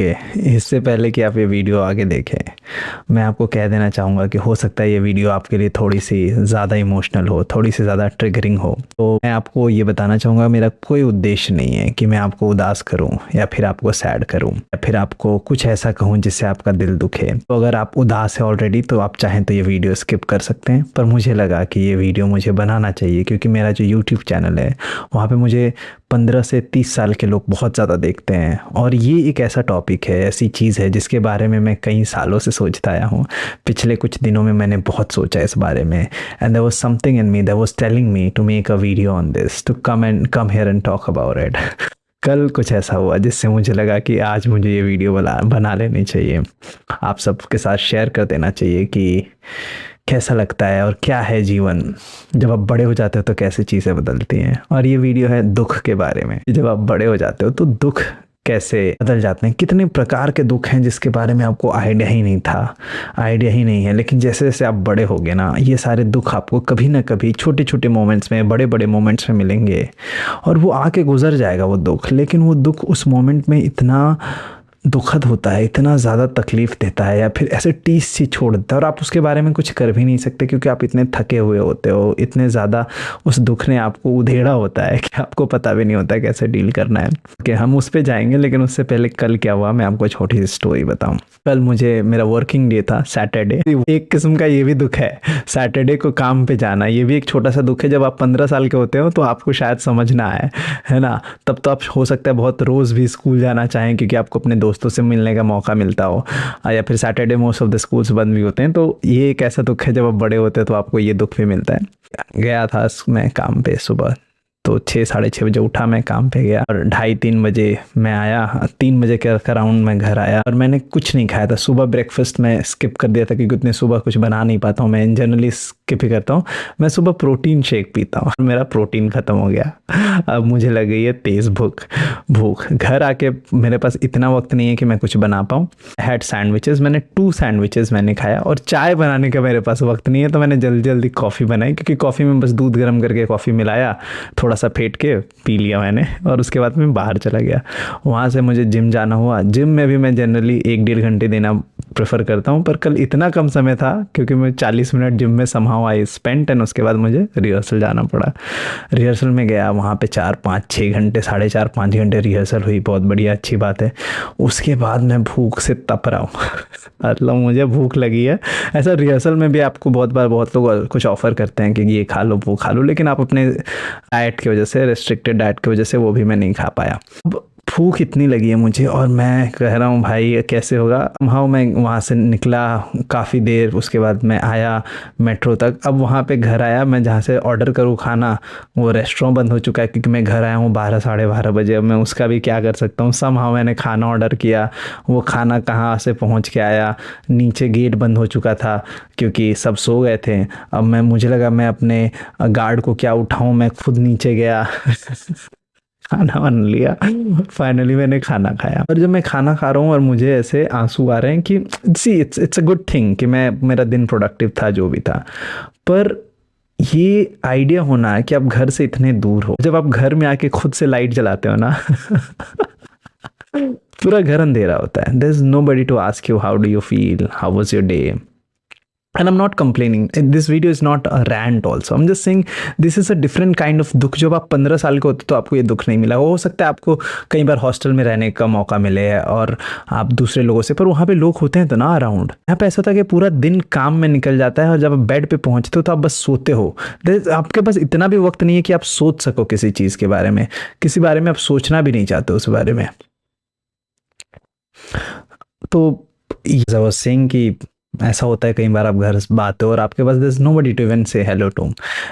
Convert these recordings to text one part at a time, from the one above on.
Okay, इससे पहले कि आप ये वीडियो आगे देखें, मैं आपको कह देना चाहूँगा कि हो सकता है ये वीडियो आपके लिए थोड़ी सी ज़्यादा इमोशनल हो, थोड़ी सी ज़्यादा ट्रिगरिंग हो। तो मैं आपको ये बताना चाहूँगा, मेरा कोई उद्देश्य नहीं है कि मैं आपको उदास करूँ या फिर आपको सैड करूँ या फिर आपको कुछ ऐसा कहूँ जिससे आपका दिल दुखे। तो अगर आप उदास है ऑलरेडी तो आप चाहें तो ये वीडियो स्किप कर सकते हैं, पर मुझे लगा कि ये वीडियो मुझे बनाना चाहिए क्योंकि मेरा जो यूट्यूब चैनल है वहाँ पे मुझे 15 से 30 साल के लोग बहुत ज़्यादा देखते हैं और ये एक ऐसा टॉपिक है, ऐसी चीज़ है जिसके बारे में मैं कई सालों से सोचता आया हूँ। पिछले कुछ दिनों में मैंने बहुत सोचा इस बारे में and there was something in me that was telling me to make a video on this, to come here and talk about it. कल कुछ ऐसा हुआ जिससे मुझे लगा कि आज मुझे ये वीडियो बना लेनी चाहिए, आप सबके साथ शेयर कर देना चाहिए कि कैसा लगता है और क्या है जीवन। जब आप बड़े हो जाते हो तो कैसे चीज़ें बदलती हैं, और ये वीडियो है दुख के बारे में। जब आप बड़े हो जाते हो तो दुख कैसे बदल जाते हैं, कितने प्रकार के दुख हैं जिसके बारे में आपको आइडिया ही नहीं था, आइडिया ही नहीं है। लेकिन जैसे जैसे आप बड़े होगे ना, ये सारे दुख आपको कभी ना कभी छोटे छोटे मोमेंट्स में, बड़े बड़े मोमेंट्स में मिलेंगे और वो आके गुजर जाएगा वो दुख। लेकिन वो दुख उस मोमेंट में इतना दुखद होता है, इतना ज़्यादा तकलीफ़ देता है या फिर ऐसे टीस सी छोड़ देता है और आप उसके बारे में कुछ कर भी नहीं सकते क्योंकि आप इतने थके हुए होते हो, इतने ज़्यादा उस दुख ने आपको उधेड़ा होता है कि आपको पता भी नहीं होता है कैसे डील करना है। कि हम उस पर जाएंगे, लेकिन उससे पहले कल क्या हुआ मैं आपको छोटी सी स्टोरी बताऊँ। कल मुझे मेरा वर्किंग डे था, सैटरडे। एक किस्म का ये भी दुख है, सैटरडे को काम पे जाना, ये भी एक छोटा सा दुख है। जब आप 15 साल के होते हो तो आपको शायद समझ ना आए, है ना। तब तो आप हो सकता है बहुत रोज़ भी स्कूल जाना चाहें क्योंकि आपको अपने दोस्तों से मिलने का मौका मिलता हो, या फिर Saturday most of the schools बंद भी होते हैं। तो ये एक ऐसा दुख है, जब आप बड़े होते हैं तो आपको ये दुख भी मिलता है। गया था मैं काम पे सुबह, तो 6 साढ़े 6 बजे उठा, मैं काम पे गया और 2:30-3 बजे मैं आया, 3 बजे के अराउंड मैं घर आया और मैंने कुछ नहीं खाया था। सुबह ब्रेकफास्ट मैं स्किप कर दिया था क्योंकि उतने सुबह कुछ बना नहीं पाता हूँ, मैं जनरली स्किप ही करता हूँ। मैं सुबह प्रोटीन शेक पीता हूँ और मेरा प्रोटीन ख़त्म हो गया। अब मुझे लग गई है तेज़ भूख। घर आके मेरे पास इतना वक्त नहीं है कि मैं कुछ बना पाऊँ। हैड सैंडविचेस, मैंने 2 सैंडविचेस मैंने खाया और चाय बनाने का मेरे पास वक्त नहीं है, तो मैंने जल्दी जल्दी कॉफ़ी बनाई क्योंकि कॉफ़ी में बस दूध गर्म करके कॉफ़ी मिलाया, थोड़ा सा फेंट के पी लिया मैंने और उसके बाद मैं बाहर चला गया। वहाँ से मुझे जिम जाना हुआ। जिम में भी मैं जनरली 1-1.5 घंटे देना प्रेफर करता हूँ, पर कल इतना कम समय था क्योंकि मैं 40 मिनट जिम में समहाउ आई स्पेंट एंड उसके बाद मुझे रिहर्सल जाना पड़ा। रिहर्सल में गया, वहाँ पे 4-5-6 घंटे, 4.5-5 घंटे रिहर्सल हुई, बहुत बढ़िया, अच्छी बात है। उसके बाद मैं भूख से तप रहा हूँ मतलब मुझे भूख लगी है। ऐसा रिहर्सल में भी आपको बहुत बार बहुत लोग कुछ ऑफर करते हैं कि ये खा लो वो खा लो, लेकिन आप अपने डाइट की वजह से, रेस्ट्रिक्टेड डाइट की वजह से वो भी मैं नहीं खा पाया। अब भूख इतनी लगी है मुझे और मैं कह रहा हूँ भाई कैसे होगा। हाँ, मैं वहाँ से निकला काफ़ी देर, उसके बाद मैं आया मेट्रो तक। अब वहाँ पे घर आया, मैं जहाँ से ऑर्डर करूँ खाना, वो रेस्टोरेंट बंद हो चुका है क्योंकि मैं घर आया हूँ 12-12:30 बजे। अब मैं उसका भी क्या कर सकता हूँ। समहाउ मैंने खाना ऑर्डर किया, वो खाना कहाँ से पहुँच के आया, नीचे गेट बंद हो चुका था क्योंकि सब सो गए थे। अब मुझे लगा मैं अपने गार्ड को क्या उठाऊँ, मैं खुद नीचे गया खाना बन लिया। फाइनली मैंने खाना खाया और जब मैं खाना खा रहा हूँ और मुझे ऐसे आंसू आ रहे हैं कि see it's a good thing कि मेरा दिन प्रोडक्टिव था जो भी था, पर ये आइडिया होना है कि आप घर से इतने दूर हो, जब आप घर में आके खुद से लाइट जलाते हो ना पूरा घर अंधेरा होता है। There is nobody to ask you how do you feel, how was your day. And I'm not complaining. This video is not a rant also. I'm just saying this is a different kind of दुख। जब आप 15 साल के होते तो आपको ये दुख नहीं मिला। हो सकता है आपको कई बार हॉस्टल में रहने का मौका मिले और आप दूसरे लोगों से, पर वहाँ पे लोग होते हैं तो ना अराउंड। यहाँ पे ऐसा था कि पूरा दिन काम में निकल जाता है और जब आप बेड पे पहुँचते हो तो आप बस सोते हो। आपके पास इतना भी वक्त नहीं है कि आप सोच सको किसी चीज़ के बारे में, किसी बारे में आप सोचना भी नहीं चाहते उस बारे में। तो I was saying कि ऐसा होता है कई बार आप घर से आते हो और आपके पास there's nobody to even say hello to.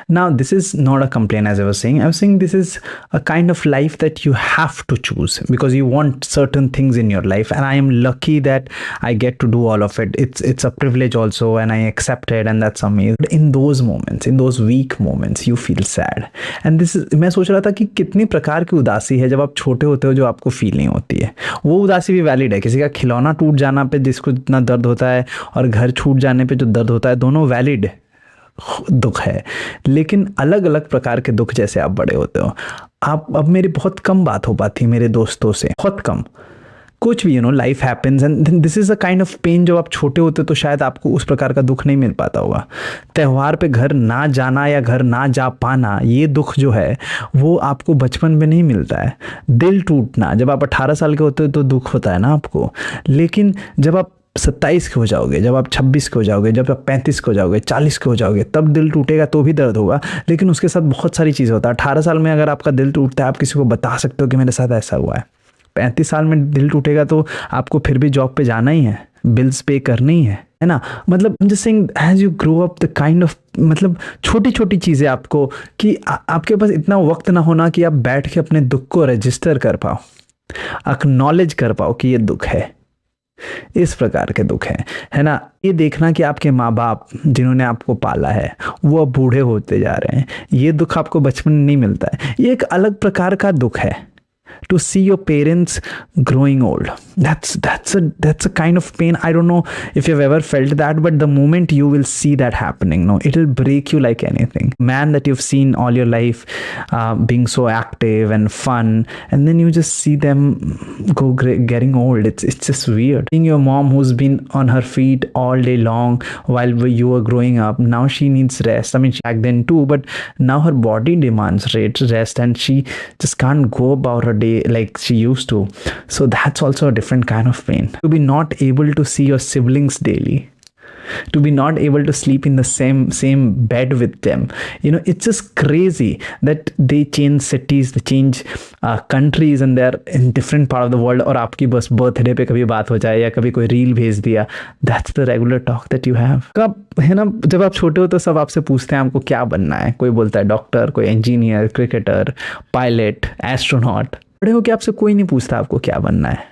Now this is not a complaint as I was saying. I was saying this is a kind of life that you have to choose because you want certain things in your life, and I am lucky that I get to do all of it. It's a privilege also, and I accept it, and that's amazing. But in those moments, in those weak moments, you feel sad. And this is, मैं सोच रहा था कि कितनी प्रकार की उदासी है जब आप छोटे होते हो जो आपको फील नहीं होती है। वो उदासी भी वैलिड है। किसी का खिलौना टूट जाना पे जिसको इतना दर्द होता है और घर छूट जाने पे जो दर्द होता है, दोनों वैलिड दुख है। लेकिन अलग अलग प्रकार के दुख जैसे आप बड़े होते हो। आप अब मेरी बहुत कम बात हो पाती है मेरे दोस्तों से, बहुत कम। कुछ भी life happens and this is a kind of pain. जब आप छोटे होते तो शायद आपको उस प्रकार का दुख नहीं मिल पाता होगा। त्यौहार पे घर ना जाना या घर ना जा पाना, ये दुख जो है वो आपको बचपन में नहीं मिलता है। दिल टूटना, जब आप 18 साल के होते हो तो दुख होता है ना आपको, लेकिन जब आप 27 के हो जाओगे, जब आप 26 के हो जाओगे, जब आप 35 के हो जाओगे, 40 के हो जाओगे, तब दिल टूटेगा तो भी दर्द होगा, लेकिन उसके साथ बहुत सारी चीज़ें होता है। 18 साल में अगर आपका दिल टूटता है, आप किसी को बता सकते हो कि मेरे साथ ऐसा हुआ है। 35 साल में दिल टूटेगा तो आपको फिर भी जॉब पे जाना ही है, बिल्स पे करनी है ना। मतलब just saying as you grow up the kind of, मतलब छोटी छोटी चीज़ें आपको, कि आपके पास इतना वक्त ना होना कि आप बैठ के अपने दुख को रजिस्टर कर पाओ, एक्नॉलेज कर पाओ कि ये दुख है, इस प्रकार के दुख है ना। ये देखना कि आपके माँ बाप जिन्होंने आपको पाला है वो अब बूढ़े होते जा रहे हैं, ये दुख आपको बचपन में नहीं मिलता है। ये एक अलग प्रकार का दुख है, to see your parents growing old. That's a kind of pain. I don't know if you've ever felt that, but the moment you will see that happening, no, it will break you like anything. Man that you've seen all your life being so active and fun, and then you just see them getting old. It's just weird. Seeing your mom who's been on her feet all day long while you were growing up, now she needs rest. I mean, back then too, but now her body demands rest, and she just can't go about her day like she used to. So that's also a different kind of pain. To be not able to see your siblings daily, to be not able to sleep in the same bed with them, it's just crazy that they change cities, they change countries, and they're in different part of the world, और आपकी बस birthday पे कभी बात हो जाए या कभी कोई रील भेज दिया, that's the regular talk that you have. कब है ना, जब आप छोटे हो तो सब आपसे पूछते हैं आपको क्या बनना है, कोई बोलता है डॉक्टर, कोई इंजीनियर, क्रिकेटर, पायलट, एस्ट्रोनॉट। बड़े हो के आपसे कोई नहीं पूछता आपको क्या बनना है।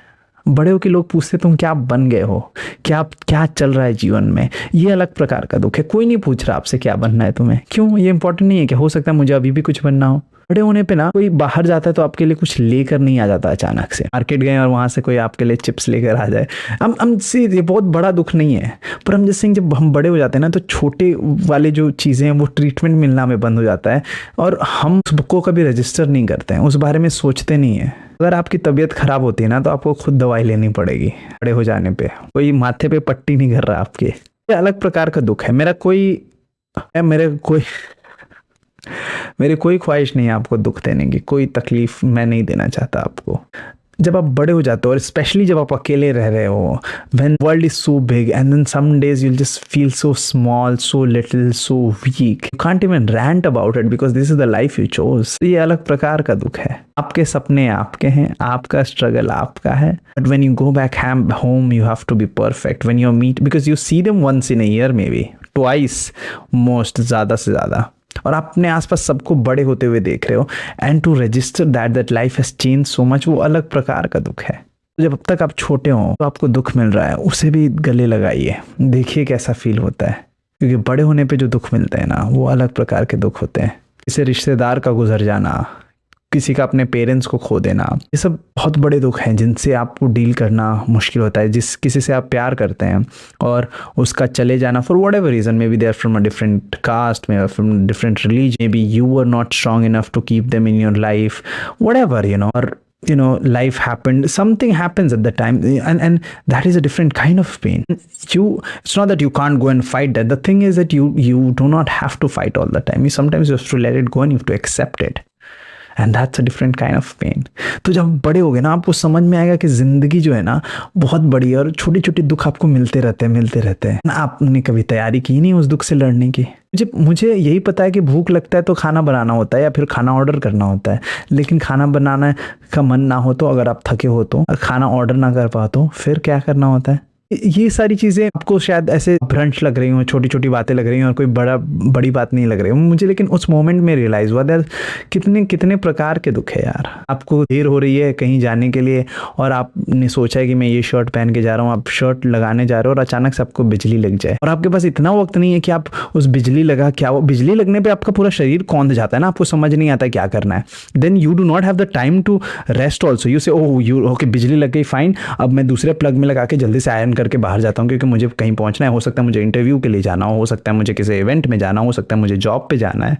बड़े हो के लोग पूछते तुम क्या बन गए हो, क्या चल रहा है जीवन में। ये अलग प्रकार का दुख है। कोई नहीं पूछ रहा आपसे क्या बनना है तुम्हें, क्यों, ये इंपॉर्टेंट नहीं है कि हो सकता है मुझे अभी भी कुछ बनना हो। बड़े होने पे ना कोई बाहर जाता है तो आपके लिए कुछ लेकर नहीं आ जाता अचानक से। मार्केट गए और वहां से कोई आपके लिए चिप्स लेकर आ जाए, हम सी, ये बहुत बड़ा दुख नहीं है, पर हम जैसे जब हम बड़े हो जाते हैं ना तो छोटे वाले जो चीज़ें हैं वो ट्रीटमेंट मिलना हमें बंद हो जाता है, और हम उसको कभी रजिस्टर नहीं करते हैं, उस बारे में सोचते नहीं है। अगर आपकी तबीयत खराब होती है ना तो आपको खुद दवाई लेनी पड़ेगी बड़े हो जाने पे, कोई माथे पे पट्टी नहीं कर रहा आपके। ये अलग प्रकार का दुख है। मेरी कोई ख्वाहिश नहीं है आपको दुख देने की, कोई तकलीफ मैं नहीं देना चाहता आपको। जब आप बड़े हो जाते हो, और स्पेशली जब आप अकेले रह रहे हो, when world is so big and then some days you'll just feel so small, so little, so weak, you can't even rant about it because this is the life you chose. ये अलग प्रकार का दुख है। आपके सपने आपके हैं, आपका स्ट्रगल आपका है, but when you go back home you have to be perfect when you meet, because you see them once in a year, maybe twice most, ज़्यादा से ज़्यादा, और आप अपने आसपास सबको बड़े होते हुए देख रहे हो, and to register that life has change so much, वो अलग प्रकार का दुख है। जब अब तक आप छोटे हो तो आपको दुख मिल रहा है, उसे भी गले लगाइए, देखिए कैसा फील होता है, क्योंकि बड़े होने पे जो दुख मिलते हैं ना वो अलग प्रकार के दुख होते हैं। किसी रिश्तेदार का गुजर जाना, किसी का अपने पेरेंट्स को खो देना, ये सब बहुत बड़े दुख हैं जिनसे आपको डील करना मुश्किल होता है। जिस किसी से आप प्यार करते हैं और उसका चले जाना for whatever reason, maybe they are from a different caste, maybe from different religion, maybe you are not strong enough to keep them in your life, whatever, और life happened, something happens at the time, and that is a different kind of pain. It's not that you can't go and fight that. The thing is that you do not have to fight all the time. Sometimes you have to let it go and you have to accept it. And that's a different kind of pain. तो जब आप बड़े हो गए ना, आपको समझ में आएगा कि ज़िंदगी जो है ना बहुत बड़ी है, और छोटी छोटी दुख आपको मिलते रहते हैं ना। आपने कभी तैयारी की नहीं उस दुख से लड़ने की। मुझे यही पता है कि भूख लगता है तो खाना बनाना होता है या फिर खाना ऑर्डर करना होता है, लेकिन खाना बनाने का मन ना हो तो, अगर आप थके हो तो, खाना ऑर्डर ना कर पाओ तो फिर क्या करना होता है। ये सारी चीज़ें आपको शायद ऐसे भ्रंश लग रही हूँ, छोटी छोटी बातें लग रही हैं और कोई बड़ी बात नहीं लग रही है मुझे, लेकिन उस मोमेंट में रियलाइज़ हुआ दैट कितने प्रकार के दुख है यार। आपको देर हो रही है कहीं जाने के लिए और आपने सोचा है कि मैं ये शर्ट पहन के जा रहा हूँ, आप शर्ट लगाने जा रहे हो और अचानक से आपको बिजली लग जाए, और आपके पास इतना वक्त नहीं है कि आप उस बिजली लगने पर आपका पूरा शरीर कौंध जाता है ना, आपको समझ नहीं आता क्या करना है। Then you do not have the time to rest also, you say okay बिजली लग गई, फाइन, अब मैं दूसरे प्लग में लगा के जल्दी से आयरन करके बाहर जाता हूँ, क्योंकि मुझे कहीं पहुंचना है, हो सकता है मुझे इंटरव्यू के लिए जाना हो सकता है मुझे किसी इवेंट में जाना हो सकता है मुझे जॉब पे जाना है,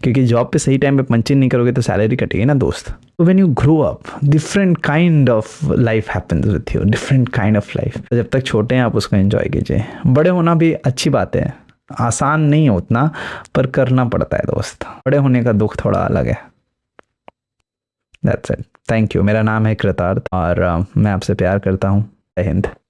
क्योंकि जॉब पे सही टाइम पे पंचिंग नहीं करोगे तो सैलरी कटेगी ना दोस्त। So when you grow up, different kind of life happens with you, different kind of life. तो जब तक छोटे हैं आप उसको एंजॉय कीजिए। बड़े होना भी अच्छी बात है, आसान नहीं है उतना, पर करना पड़ता है दोस्त। बड़े होने का दुख थोड़ा अलग है। That's it. Thank you. मेरा नाम है कृतार्थ और मैं आपसे प्यार करता हूँ। जय हिंद।